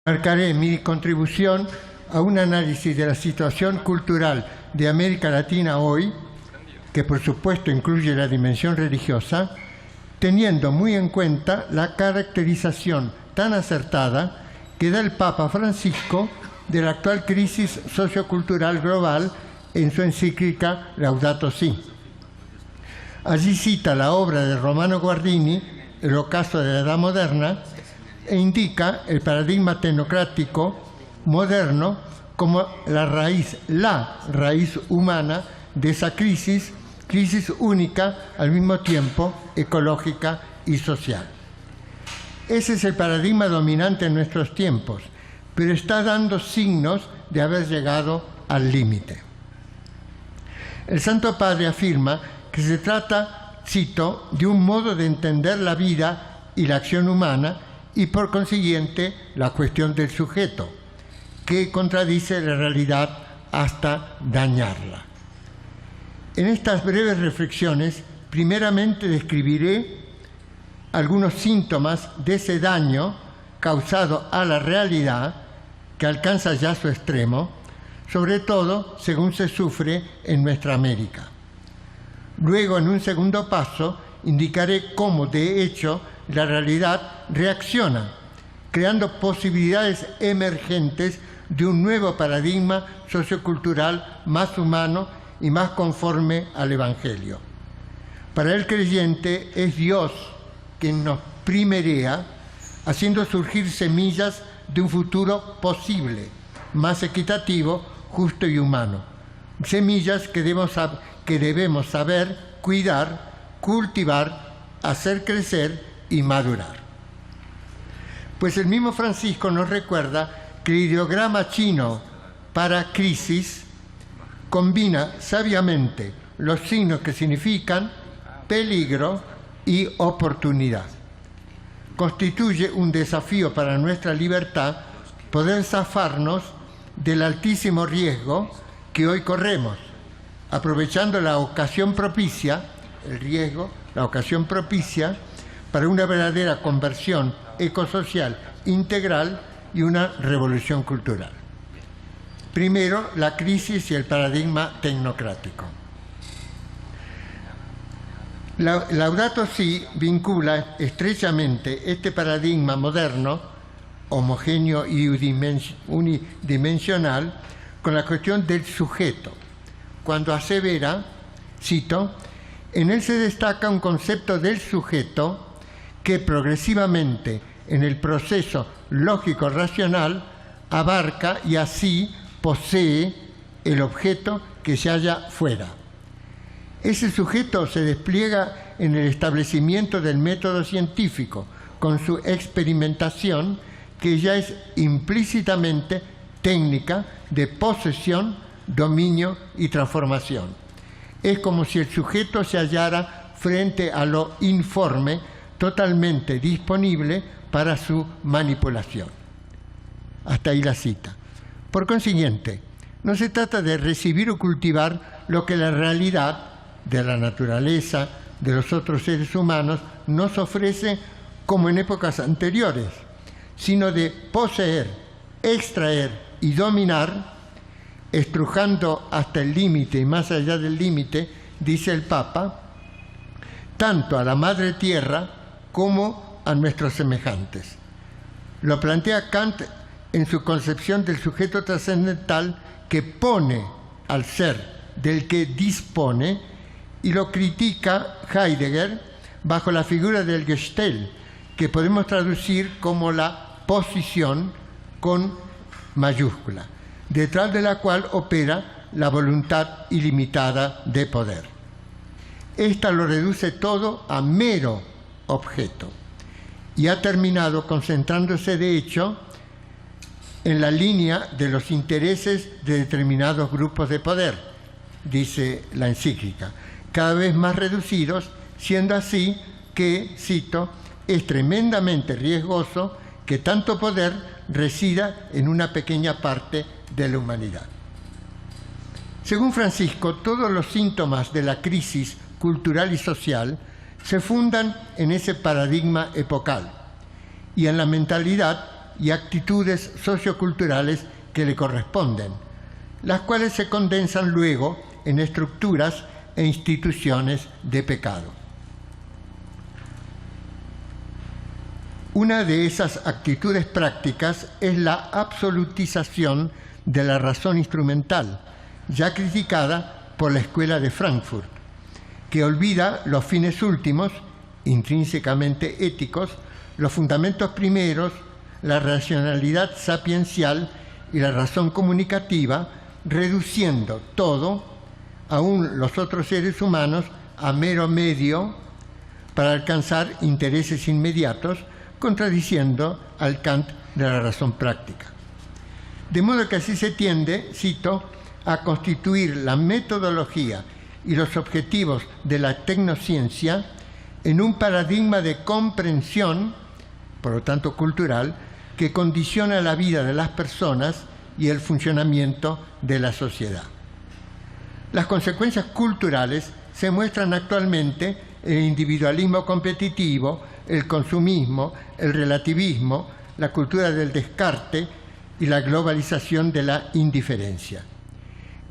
Marcaré mi contribución a un análisis de la situación cultural de América Latina hoy, que por supuesto incluye la dimensión religiosa, teniendo muy en cuenta la caracterización tan acertada que da el Papa Francisco de la actual crisis sociocultural global en su encíclica Laudato Si. Allí cita la obra de Romano Guardini, El ocaso de la Edad Moderna, e indica el paradigma tecnocrático moderno como la raíz humana de esa crisis única, al mismo tiempo ecológica y social. Ese es el paradigma dominante en nuestros tiempos, pero está dando signos de haber llegado al límite. El Santo Padre afirma que se trata, cito, de un modo de entender la vida y la acción humana y por consiguiente la cuestión del sujeto, que contradice la realidad hasta dañarla. En estas breves reflexiones, primeramente describiré algunos síntomas de ese daño causado a la realidad que alcanza ya su extremo, sobre todo según se sufre en nuestra América. Luego, en un segundo paso, indicaré cómo, de hecho, la realidad reacciona, creando posibilidades emergentes de un nuevo paradigma sociocultural más humano y más conforme al Evangelio. Para el creyente es Dios quien nos primerea, haciendo surgir semillas de un futuro posible, más equitativo, justo y humano. Semillas que debemos saber cuidar, cultivar, hacer crecer y madurar. Pues el mismo Francisco nos recuerda que el ideograma chino para crisis combina sabiamente los signos que significan peligro y oportunidad. Constituye un desafío para nuestra libertad poder zafarnos del altísimo riesgo que hoy corremos, aprovechando la ocasión propicia, el riesgo, la ocasión propicia para una verdadera conversión ecosocial integral y una revolución cultural. Primero, la crisis y el paradigma tecnocrático. Laudato Si vincula estrechamente este paradigma moderno, homogéneo y unidimensional, con la cuestión del sujeto, cuando asevera, cito, en él se destaca un concepto del sujeto que progresivamente en el proceso lógico-racional abarca y así posee el objeto que se halla fuera. Ese sujeto se despliega en el establecimiento del método científico, con su experimentación, que ya es implícitamente técnica de posesión, dominio y transformación. Es como si el sujeto se hallara frente a lo informe, totalmente disponible para su manipulación. Hasta ahí la cita. Por consiguiente, no se trata de recibir o cultivar lo que la realidad de la naturaleza, de los otros seres humanos, nos ofrece como en épocas anteriores, sino de poseer, extraer y dominar, estrujando hasta el límite y más allá del límite, dice el Papa, tanto a la Madre Tierra como a nuestros semejantes. Lo plantea Kant en su concepción del sujeto trascendental que pone al ser del que dispone, y lo critica Heidegger bajo la figura del Gestell, que podemos traducir como la posición con mayúscula, detrás de la cual opera la voluntad ilimitada de poder. Esta lo reduce todo a mero objeto y ha terminado concentrándose, de hecho, en la línea de los intereses de determinados grupos de poder, dice la encíclica, cada vez más reducidos, siendo así que, cito, es tremendamente riesgoso que tanto poder resida en una pequeña parte de la humanidad. Según Francisco, todos los síntomas de la crisis cultural y social se fundan en ese paradigma epocal y en la mentalidad y actitudes socioculturales que le corresponden, las cuales se condensan luego en estructuras e instituciones de pecado. Una de esas actitudes prácticas es la absolutización de la razón instrumental, ya criticada por la Escuela de Frankfurt, que olvida los fines últimos, intrínsecamente éticos, los fundamentos primeros, la racionalidad sapiencial y la razón comunicativa, reduciendo todo, aún los otros seres humanos, a mero medio para alcanzar intereses inmediatos, contradiciendo al Kant de la razón práctica. De modo que así se tiende, cito, a constituir la metodología y los objetivos de la tecnociencia en un paradigma de comprensión, por lo tanto cultural, que condiciona la vida de las personas y el funcionamiento de la sociedad. Las consecuencias culturales se muestran actualmente en el individualismo competitivo, el consumismo, el relativismo, la cultura del descarte y la globalización de la indiferencia.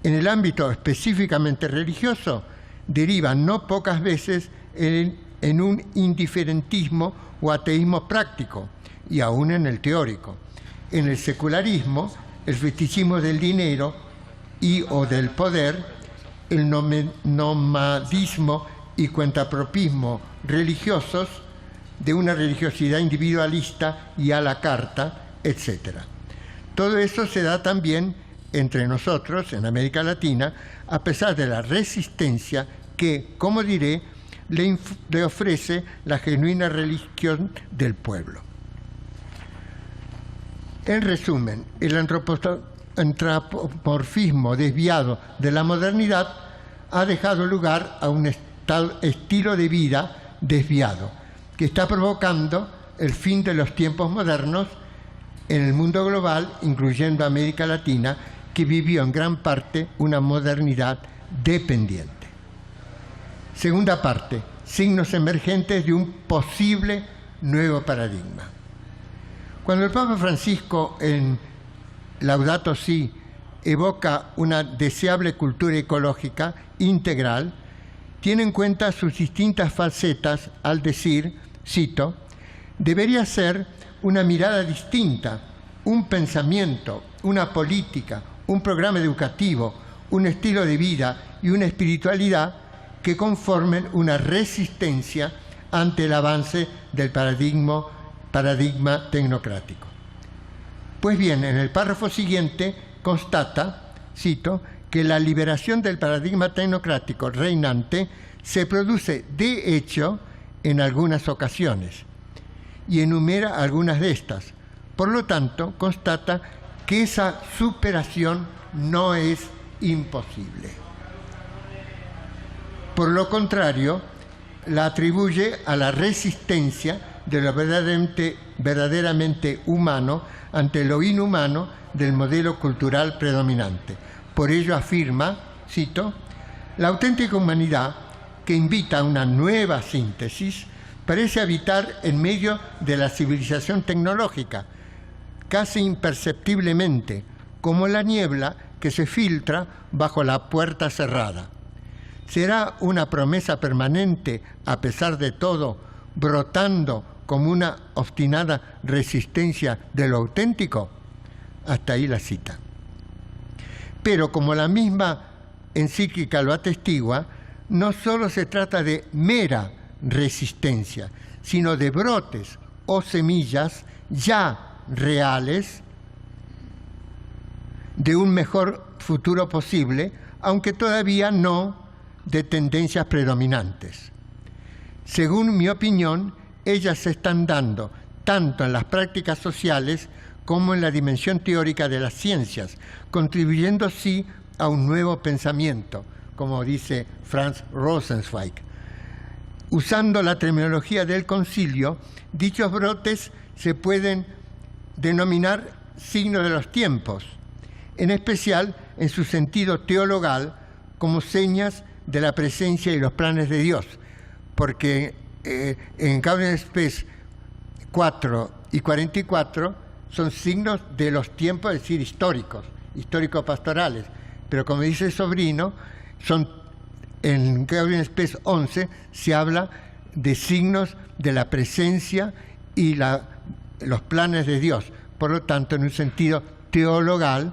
En el ámbito específicamente religioso, deriva no pocas veces en un indiferentismo o ateísmo práctico, y aún en el teórico. En el secularismo, el fetichismo del dinero y o del poder, el nomadismo y cuentapropismo religiosos, de una religiosidad individualista y a la carta, etc. Todo eso se da también entre nosotros, en América Latina, a pesar de la resistencia que, como diré, le ofrece la genuina religión del pueblo. En resumen, el antropomorfismo desviado de la modernidad ha dejado lugar a un estilo de vida desviado, que está provocando el fin de los tiempos modernos en el mundo global, incluyendo América Latina, que vivió en gran parte una modernidad dependiente. Segunda parte, signos emergentes de un posible nuevo paradigma. Cuando el Papa Francisco en Laudato Si evoca una deseable cultura ecológica integral, tiene en cuenta sus distintas facetas al decir, cito, debería ser una mirada distinta, un pensamiento, una política, un programa educativo, un estilo de vida y una espiritualidad que conformen una resistencia ante el avance del paradigma tecnocrático. Pues bien, en el párrafo siguiente constata, cito, que la liberación del paradigma tecnocrático reinante se produce de hecho en algunas ocasiones y enumera algunas de estas. Por lo tanto, constata que esa superación no es imposible. Por lo contrario, la atribuye a la resistencia de lo verdaderamente humano ante lo inhumano del modelo cultural predominante. Por ello afirma, cito, la auténtica humanidad, que invita a una nueva síntesis, parece habitar en medio de la civilización tecnológica, casi imperceptiblemente, como la niebla que se filtra bajo la puerta cerrada. ¿Será una promesa permanente, a pesar de todo, brotando como una obstinada resistencia de lo auténtico? Hasta ahí la cita. Pero como la misma encíclica lo atestigua, no solo se trata de mera resistencia, sino de brotes o semillas ya reales de un mejor futuro posible, aunque todavía no de tendencias predominantes. Según mi opinión, ellas se están dando tanto en las prácticas sociales como en la dimensión teórica de las ciencias, contribuyendo así a un nuevo pensamiento, como dice Franz Rosenzweig. Usando la terminología del concilio, dichos brotes se pueden denominar signos de los tiempos, en especial en su sentido teologal, como señas de la presencia y los planes de Dios, porque en Gaudium et Spes 4 y 44 son signos de los tiempos, es decir, histórico-pastorales. Pero como dice Sobrino, en Gaudium et Spes 11 se habla de signos de la presencia y los planes de Dios. Por lo tanto, en un sentido teologal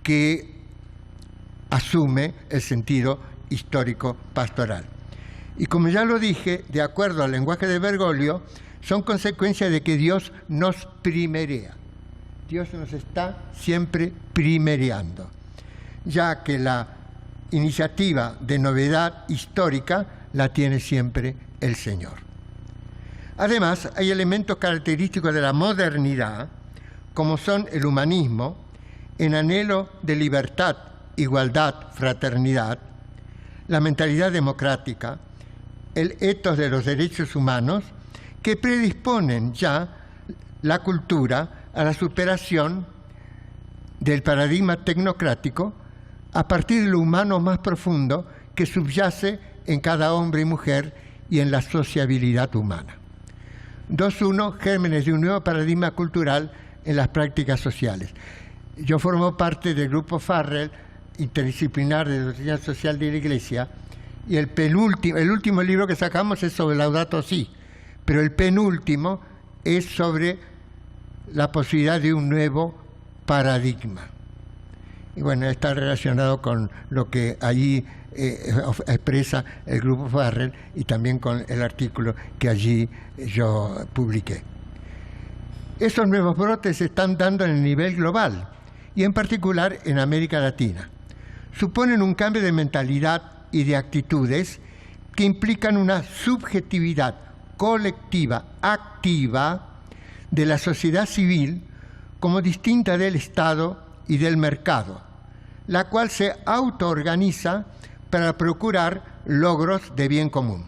que asume el sentido histórico-pastoral. Y como ya lo dije, de acuerdo al lenguaje de Bergoglio, son consecuencia de que Dios nos primerea. Dios nos está siempre primereando, ya que la iniciativa de novedad histórica la tiene siempre el Señor. Además, hay elementos característicos de la modernidad, como son el humanismo, en anhelo de libertad, igualdad, fraternidad, la mentalidad democrática, el ethos de los derechos humanos, que predisponen ya la cultura a la superación del paradigma tecnocrático a partir de lo humano más profundo que subyace en cada hombre y mujer y en la sociabilidad humana. 2.1. Gérmenes de un nuevo paradigma cultural en las prácticas sociales. Yo formo parte del grupo Farrell, interdisciplinar de doctrina social de la Iglesia, y el último libro que sacamos es sobre Laudato Si, pero el penúltimo es sobre la posibilidad de un nuevo paradigma. Y bueno, está relacionado con lo que allí expresa el grupo Farrell y también con el artículo que allí yo publiqué. Esos nuevos brotes se están dando en el nivel global y en particular en América Latina. Suponen un cambio de mentalidad y de actitudes que implican una subjetividad colectiva, activa, de la sociedad civil como distinta del Estado y del mercado, la cual se autoorganiza para procurar logros de bien común.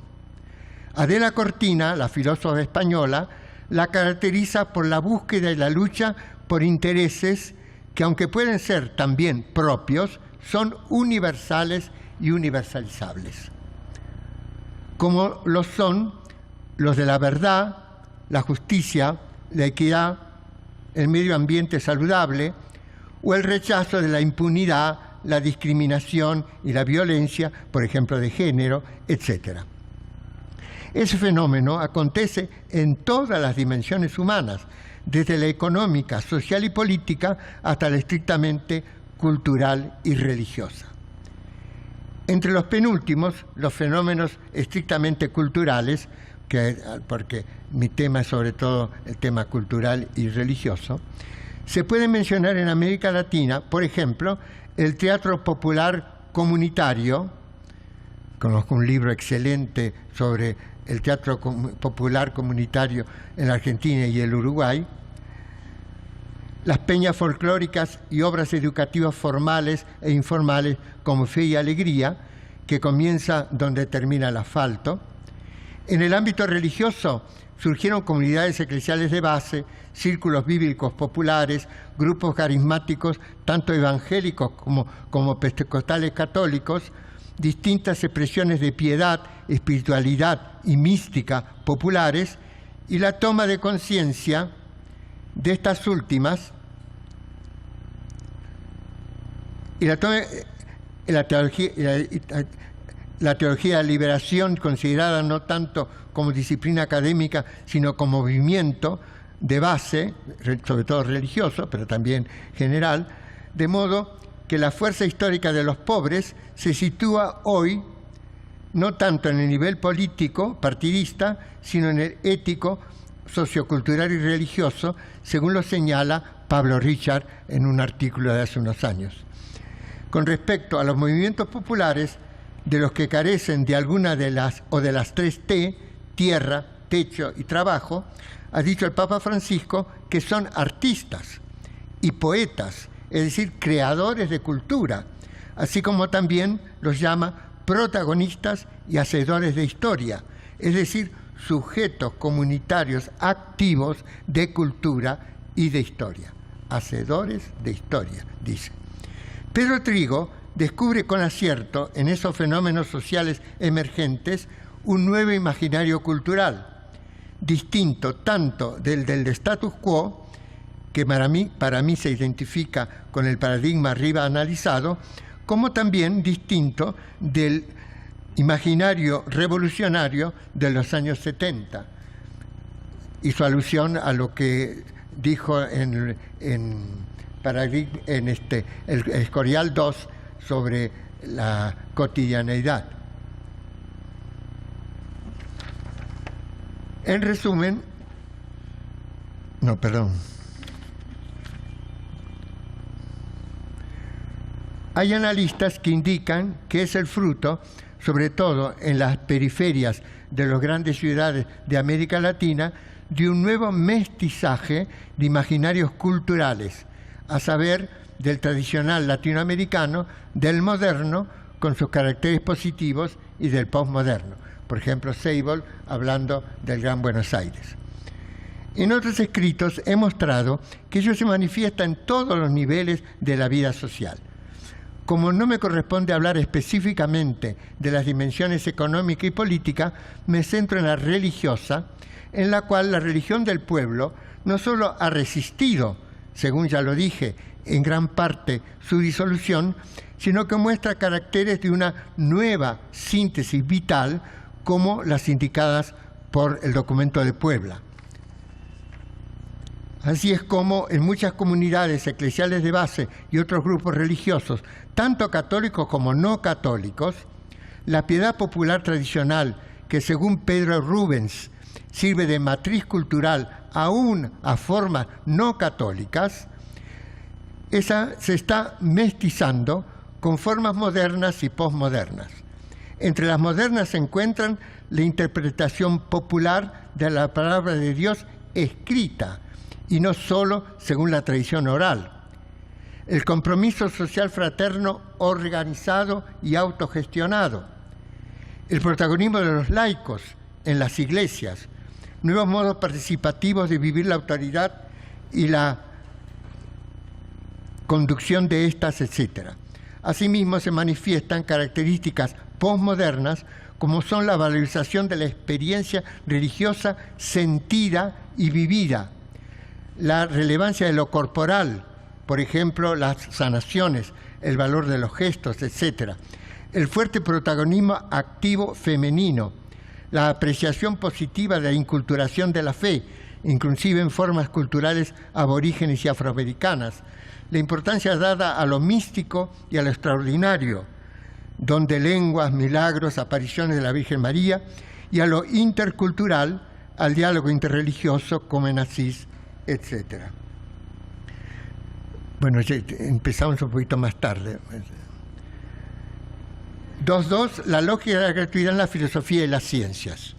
Adela Cortina, la filósofa española, la caracteriza por la búsqueda y la lucha por intereses que, aunque pueden ser también propios, son universales y universalizables, como lo son los de la verdad, la justicia, la equidad, el medio ambiente saludable o el rechazo de la impunidad, la discriminación y la violencia, por ejemplo, de género, etc. Ese fenómeno acontece en todas las dimensiones humanas, desde la económica, social y política hasta la estrictamente cultural y religiosa. Entre los penúltimos, los fenómenos estrictamente culturales, porque mi tema es sobre todo el tema cultural y religioso, se puede mencionar en América Latina, por ejemplo, el teatro popular comunitario. Conozco un libro excelente sobre el teatro popular comunitario en la Argentina y el Uruguay, las peñas folclóricas y obras educativas formales e informales como Fe y Alegría, que comienza donde termina el asfalto. En el ámbito religioso surgieron comunidades eclesiales de base, círculos bíblicos populares, grupos carismáticos, tanto evangélicos como pentecostales católicos, distintas expresiones de piedad, espiritualidad y mística populares, y la toma de conciencia de estas últimas y la teología de la liberación, considerada no tanto como disciplina académica, sino como movimiento de base, sobre todo religioso, pero también general, de modo que la fuerza histórica de los pobres se sitúa hoy no tanto en el nivel político, partidista, sino en el ético, sociocultural y religioso, según lo señala Pablo Richard en un artículo de hace unos años. Con respecto a los movimientos populares, de los que carecen de alguna de las 3 T, tierra, techo y trabajo, ha dicho el Papa Francisco que son artistas y poetas, es decir, creadores de cultura, así como también los llama protagonistas y hacedores de historia, es decir, sujetos comunitarios activos de cultura y de historia. Hacedores de historia, dice. Pedro Trigo descubre con acierto en esos fenómenos sociales emergentes un nuevo imaginario cultural, distinto tanto del status quo, que para mí se identifica con el paradigma arriba analizado, como también distinto del imaginario revolucionario de los años 70. Hizo alusión a lo que dijo en el Escorial 2 sobre la cotidianeidad. En resumen, hay analistas que indican que es el fruto, sobre todo en las periferias de las grandes ciudades de América Latina, de un nuevo mestizaje de imaginarios culturales, a saber, del tradicional latinoamericano, del moderno, con sus caracteres positivos, y del postmoderno. Por ejemplo, Seibel hablando del Gran Buenos Aires. En otros escritos he mostrado que ello se manifiesta en todos los niveles de la vida social. Como no me corresponde hablar específicamente de las dimensiones económica y política, me centro en la religiosa, en la cual la religión del pueblo no solo ha resistido, según ya lo dije, en gran parte su disolución, sino que muestra caracteres de una nueva síntesis vital, como las indicadas por el documento de Puebla. Así es como en muchas comunidades eclesiales de base y otros grupos religiosos, tanto católicos como no católicos, la piedad popular tradicional, que según Pedro Rubens sirve de matriz cultural aún a formas no católicas, esa se está mestizando con formas modernas y posmodernas. Entre las modernas se encuentran la interpretación popular de la palabra de Dios escrita, y no solo según la tradición oral. El compromiso social fraterno organizado y autogestionado. El protagonismo de los laicos en las iglesias. Nuevos modos participativos de vivir la autoridad y la conducción de estas, etc. Asimismo, se manifiestan características postmodernas, como son la valorización de la experiencia religiosa sentida y vivida, la relevancia de lo corporal, por ejemplo, las sanaciones, el valor de los gestos, etc. El fuerte protagonismo activo femenino, la apreciación positiva de la inculturación de la fe, inclusive en formas culturales aborígenes y afroamericanas, la importancia dada a lo místico y a lo extraordinario, don de lenguas, milagros, apariciones de la Virgen María, y a lo intercultural, al diálogo interreligioso, como en Asís, etc. Bueno, ya empezamos un poquito más tarde. 2.2. La lógica de la gratuidad en la filosofía y las ciencias.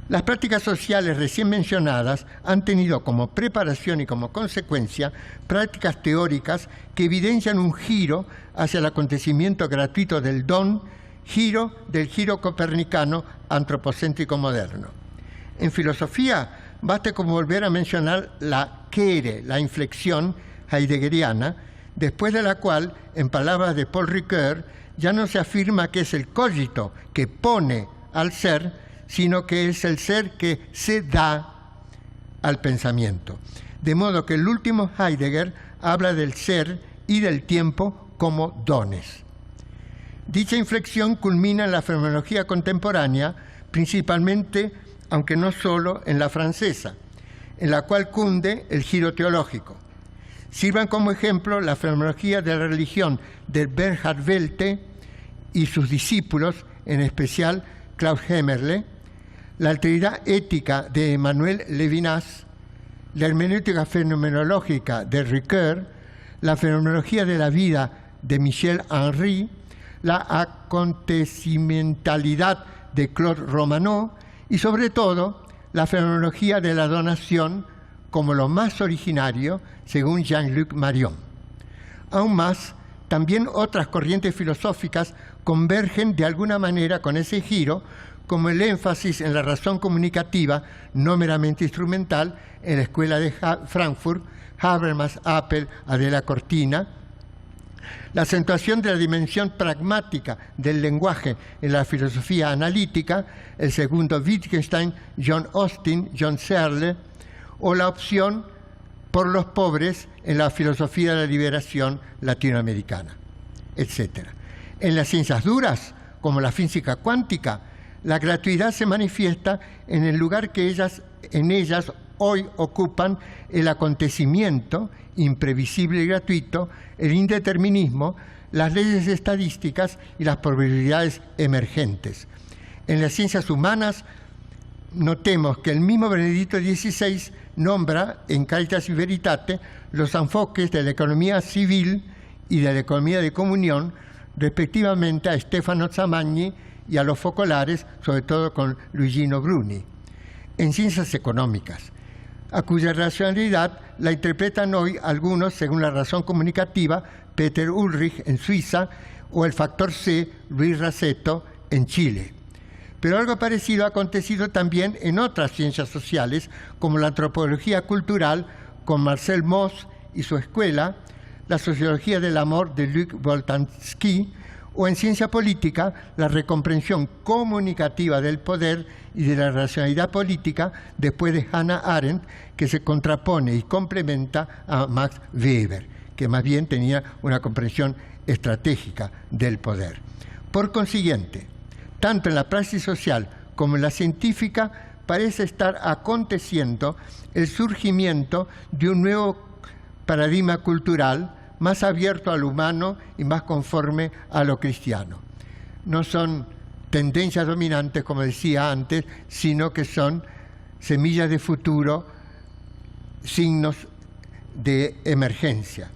Las prácticas sociales recién mencionadas han tenido como preparación y como consecuencia prácticas teóricas que evidencian un giro hacia el acontecimiento gratuito del don, del giro copernicano antropocéntrico moderno. En filosofía, basta con volver a mencionar la quere, la inflexión heideggeriana, después de la cual, en palabras de Paul Ricoeur, ya no se afirma que es el cogito que pone al ser, sino que es el ser que se da al pensamiento. De modo que el último Heidegger habla del ser y del tiempo como dones. Dicha inflexión culmina en la fenomenología contemporánea, principalmente, aunque no solo, en la francesa, en la cual cunde el giro teológico. Sirvan como ejemplo la fenomenología de la religión de Bernhard Welte y sus discípulos, en especial Klaus Hemmerle, la alteridad ética de Emmanuel Levinas, la hermenéutica fenomenológica de Ricoeur, la fenomenología de la vida de Michel Henry, la acontecimentalidad de Claude Romanov y, sobre todo, la fenomenología de la donación como lo más originario, según Jean-Luc Marion. Aún más, también otras corrientes filosóficas convergen de alguna manera con ese giro, como el énfasis en la razón comunicativa, no meramente instrumental, en la Escuela de Frankfurt, Habermas, Appel, Adela Cortina, la acentuación de la dimensión pragmática del lenguaje en la filosofía analítica, el segundo Wittgenstein, John Austin, John Searle, o la opción por los pobres en la filosofía de la liberación latinoamericana, etc. En las ciencias duras, como la física cuántica, la gratuidad se manifiesta en el lugar que en ellas hoy ocupan el acontecimiento imprevisible y gratuito, el indeterminismo, las leyes estadísticas y las probabilidades emergentes. En las ciencias humanas, notemos que el mismo Benedicto XVI nombra en Caritas y Veritate los enfoques de la economía civil y de la economía de comunión, respectivamente a Stefano Zamagni y a los focolares, sobre todo con Luigino Bruni. En ciencias económicas, a cuya racionalidad la interpretan hoy algunos según la razón comunicativa, Peter Ulrich en Suiza, o el factor C, Luis Raceto en Chile. Pero algo parecido ha acontecido también en otras ciencias sociales, como la antropología cultural, con Marcel Mauss y su escuela, la sociología del amor de Luc Boltanski, o en ciencia política, la recomprensión comunicativa del poder y de la racionalidad política después de Hannah Arendt, que se contrapone y complementa a Max Weber, que más bien tenía una comprensión estratégica del poder. Por consiguiente, tanto en la praxis social como en la científica parece estar aconteciendo el surgimiento de un nuevo paradigma cultural más abierto al humano y más conforme a lo cristiano. No son tendencias dominantes, como decía antes, sino que son semillas de futuro, signos de emergencia.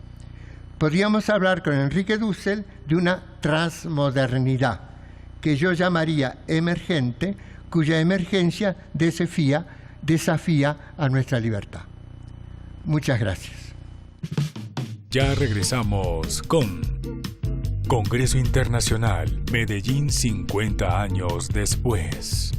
Podríamos hablar con Enrique Dussel de una transmodernidad, que yo llamaría emergente, cuya emergencia desafía a nuestra libertad. Muchas gracias. Ya regresamos con Congreso Internacional Medellín 50 años después.